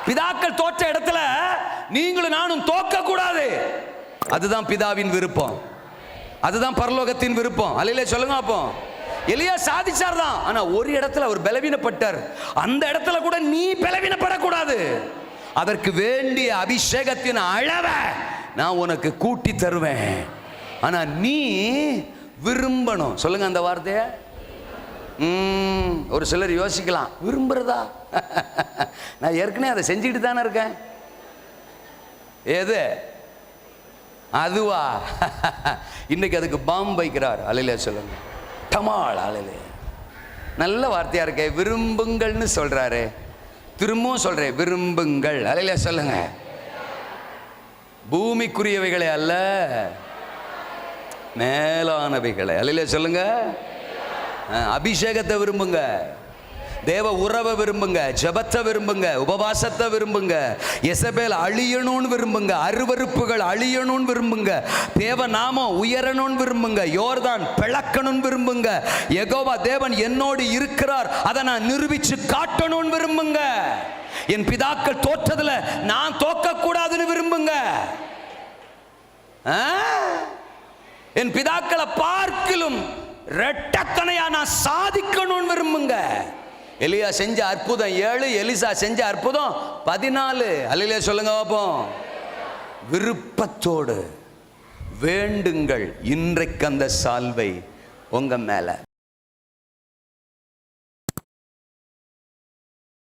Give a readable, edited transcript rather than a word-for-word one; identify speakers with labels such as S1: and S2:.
S1: பிதாக்கள் தோற்ற இடத்துல நீங்களும் நானும் தோக்க கூடாது. அதுதான் பிதாவின் விருப்பம், அதுதான் பரலோகத்தின் விருப்பம். அல்லேலூயா சொல்லுங்க. அப்போ எலியா சாதிச்சார் தான், ஆனா ஒரு இடத்துல அவர் பலவீனப்பட்டார். அந்த இடத்துல கூட நீ பலவீனப்படக்கூடாது. அதற்கு வேண்டிய அபிஷேகத்தின் அளவை நான் உனக்கு கூட்டி தருவேன். ஆனா நீ விரும்பணும். சொல்லுங்க அந்த வார்த்தைய. ஒரு சிலர் யோசிக்கலாம், விரும்புறதா? நான் ஏற்கனவே அதை செஞ்சுக்கிட்டு தானே இருக்கேன். எது அதுவா? இன்னைக்கு அதுக்கு பாம்பு வைக்கிறார். அல்லேலூயா சொல்லுங்க. டமால். அல்லேலூயா. நல்ல வார்த்தையா இருக்கே, விரும்புங்கள்னு சொல்றாரு. திரும்பவும் சொல்றேன், விரும்புங்கள். அல்லேலூயா சொல்லுங்க. பூமிக்குரியவைகளை அல்ல, மேலானவைகளை. அல்லேலூயா சொல்லுங்க. அபிஷேகத்தை விரும்புங்க, தேவ உறவை விரும்புங்க, ஜெபத்தை விரும்புங்க, உபவாசத்தை விரும்புங்க, எசபேல் அழியணும்னு விரும்புங்க, அருவருப்புகள் அழியணும்னு விரும்புங்க, தேவ நாமம் உயரணும்னு விரும்புங்க, யோர்தான் பிளக்கணும்னு விரும்புங்க, யெகோவா தேவன் என்னோடு இருக்கிறார் அதை நான் நிரூபிச்சு காட்டணும்னு விரும்புங்க, என் பிதாக்கள் தோற்றதுல நான் தோக்க கூடாதுன்னு விரும்புங்க, என் பிதாக்களை பார்க்கிலும் இரட்டத்தனையா நான் சாதிக்கணும்னு விரும்புங்க. எலியா செஞ்ச அற்புதம் 7, எலிசா செஞ்ச அற்புதம் 14. அல்லேலூயா சொல்லுங்க பாப்போம். விருப்பத்தோடு வேண்டுங்கள், இன்றைக்கு அந்த சால்வை உங்க மேல.